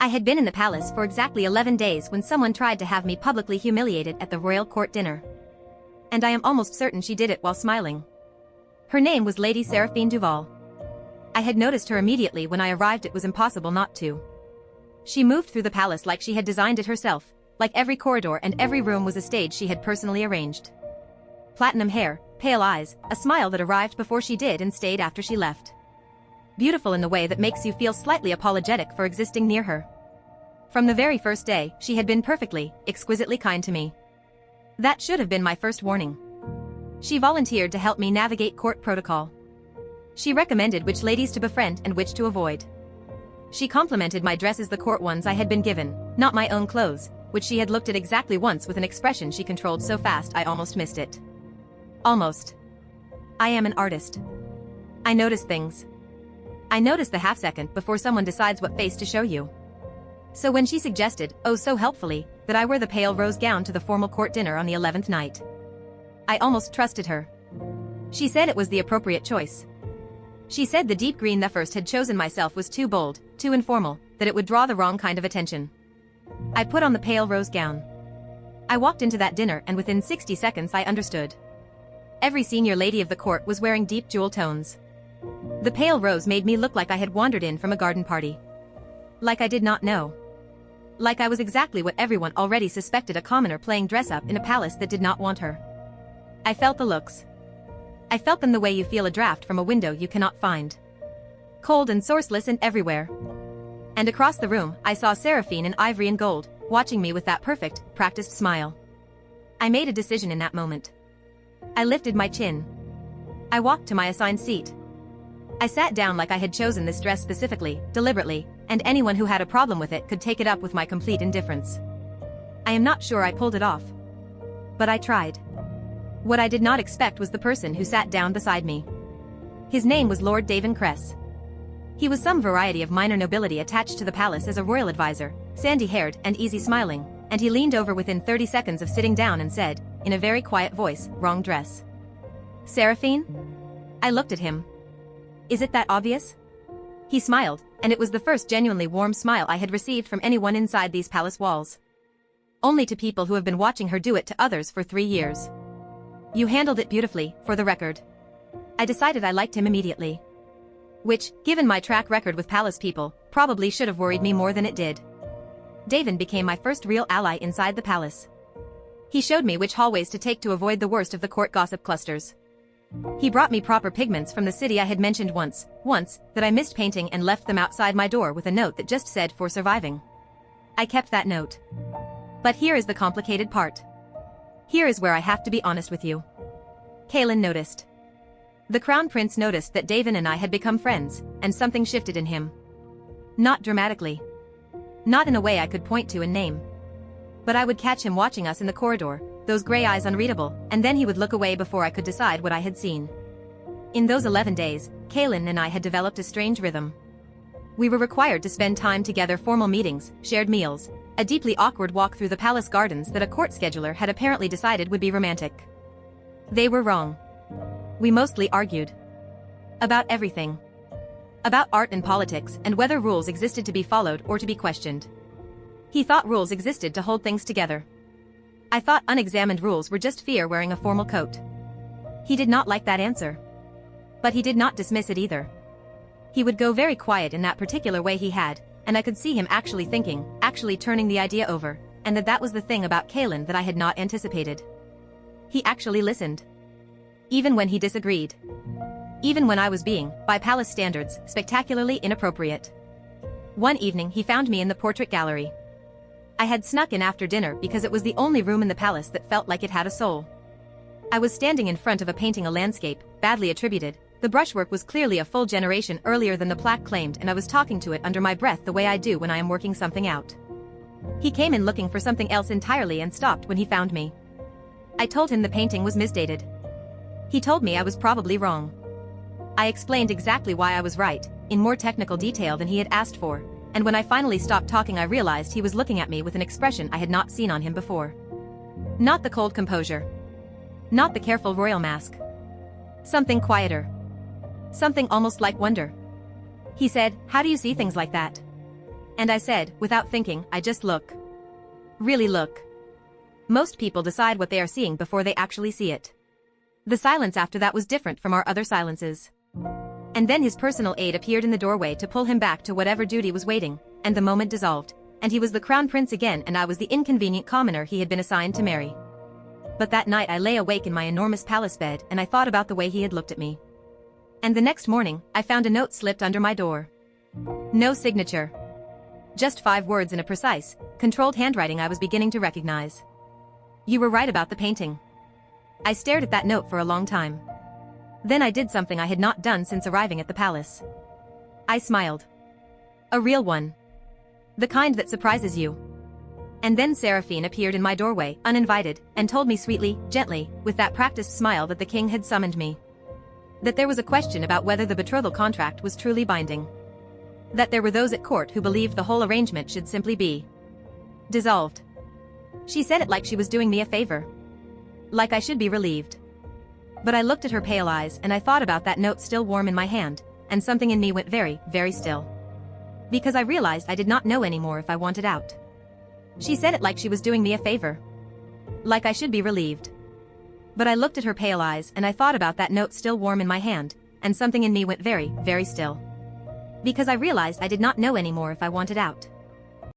I had been in the palace for exactly 11 days when someone tried to have me publicly humiliated at the royal court dinner. And I am almost certain she did it while smiling. Her name was Lady Seraphine Duval. I had noticed her immediately when I arrived. It was impossible not to. She moved through the palace like she had designed it herself, like every corridor and every room was a stage she had personally arranged. Platinum hair, pale eyes, a smile that arrived before she did and stayed after she left. Beautiful in the way that makes you feel slightly apologetic for existing near her. From the very first day, she had been perfectly, exquisitely kind to me. That should have been my first warning. She volunteered to help me navigate court protocol. She recommended which ladies to befriend and which to avoid. She complimented my dresses, the court ones I had been given, not my own clothes, which she had looked at exactly once with an expression she controlled so fast I almost missed it. Almost. I am an artist. I notice things. I notice the half-second before someone decides what face to show you. So when she suggested, oh so helpfully, that I wear the pale rose gown to the formal court dinner on the 11th night, I almost trusted her. She said it was the appropriate choice. She said the deep green that first had chosen myself was too bold, too informal, that it would draw the wrong kind of attention. I put on the pale rose gown. I walked into that dinner and within 60 seconds I understood. Every senior lady of the court was wearing deep jewel tones. The pale rose made me look like I had wandered in from a garden party. Like I did not know. Like I was exactly what everyone already suspected, a commoner playing dress-up in a palace that did not want her. I felt the looks. I felt them the way you feel a draft from a window you cannot find. Cold and sourceless and everywhere. And across the room, I saw Seraphine in ivory and gold, watching me with that perfect, practiced smile. I made a decision in that moment. I lifted my chin. I walked to my assigned seat. I sat down like I had chosen this dress specifically, deliberately, and anyone who had a problem with it could take it up with my complete indifference. I am not sure I pulled it off. But I tried. What I did not expect was the person who sat down beside me. His name was Lord Davin Cress. He was some variety of minor nobility attached to the palace as a royal advisor, sandy-haired and easy-smiling, and he leaned over within 30 seconds of sitting down and said, in a very quiet voice, "Wrong dress." "Seraphine?" I looked at him. "Is it that obvious?" He smiled, and it was the first genuinely warm smile I had received from anyone inside these palace walls. Only to people who have been watching her do it to others for 3 years. "You handled it beautifully, for the record." I decided I liked him immediately. Which, given my track record with palace people, probably should have worried me more than it did. Davin became my first real ally inside the palace. He showed me which hallways to take to avoid the worst of the court gossip clusters. He brought me proper pigments from the city I had mentioned once, that I missed painting and left them outside my door with a note that just said "for surviving." I kept that note. But here is the complicated part. Here is where I have to be honest with you. Kaelin noticed. The Crown Prince noticed that Davin and I had become friends, and something shifted in him. Not dramatically. Not in a way I could point to and name. But I would catch him watching us in the corridor, those gray eyes unreadable, and then he would look away before I could decide what I had seen. In those 11 days, Kaelin and I had developed a strange rhythm. We were required to spend time together, formal meetings, shared meals, a deeply awkward walk through the palace gardens that a court scheduler had apparently decided would be romantic. They were wrong. We mostly argued. About everything. About art and politics and whether rules existed to be followed or to be questioned. He thought rules existed to hold things together. I thought unexamined rules were just fear wearing a formal coat. He did not like that answer. But he did not dismiss it either. He would go very quiet in that particular way he had, and I could see him actually thinking, actually turning the idea over, and that was the thing about Kaelin that I had not anticipated. He actually listened. Even when he disagreed. Even when I was being, by palace standards, spectacularly inappropriate. One evening he found me in the portrait gallery. I had snuck in after dinner because it was the only room in the palace that felt like it had a soul. I was standing in front of a painting, a landscape, badly attributed. The brushwork was clearly a full generation earlier than the plaque claimed, and I was talking to it under my breath the way I do when I am working something out. He came in looking for something else entirely and stopped when he found me. I told him the painting was misdated. He told me I was probably wrong. I explained exactly why I was right, in more technical detail than he had asked for, and when I finally stopped talking I realized he was looking at me with an expression I had not seen on him before. Not the cold composure. Not the careful royal mask. Something quieter. Something almost like wonder. He said, "How do you see things like that?" And I said, without thinking, I just look. Really look. Most people decide what they are seeing before they actually see it. The silence after that was different from our other silences. And then his personal aide appeared in the doorway to pull him back to whatever duty was waiting, and the moment dissolved, and he was the crown prince again and I was the inconvenient commoner he had been assigned to marry. But that night I lay awake in my enormous palace bed and I thought about the way he had looked at me. And the next morning, I found a note slipped under my door. No signature. Just 5 words in a precise, controlled handwriting I was beginning to recognize. You were right about the painting. I stared at that note for a long time. Then I did something I had not done since arriving at the palace. I smiled. A real one. The kind that surprises you. And then Seraphine appeared in my doorway, uninvited, and told me sweetly, gently, with that practiced smile that the king had summoned me. That there was a question about whether the betrothal contract was truly binding. That there were those at court who believed the whole arrangement should simply be dissolved. She said it like she was doing me a favor. Like I should be relieved. But I looked at her pale eyes and I thought about that note still warm in my hand, and something in me went very, very still. Because I realized I did not know anymore if I wanted out. She said it like she was doing me a favor. Like I should be relieved. But I looked at her pale eyes and I thought about that note still warm in my hand, and something in me went very, very still. Because I realized I did not know anymore if I wanted out.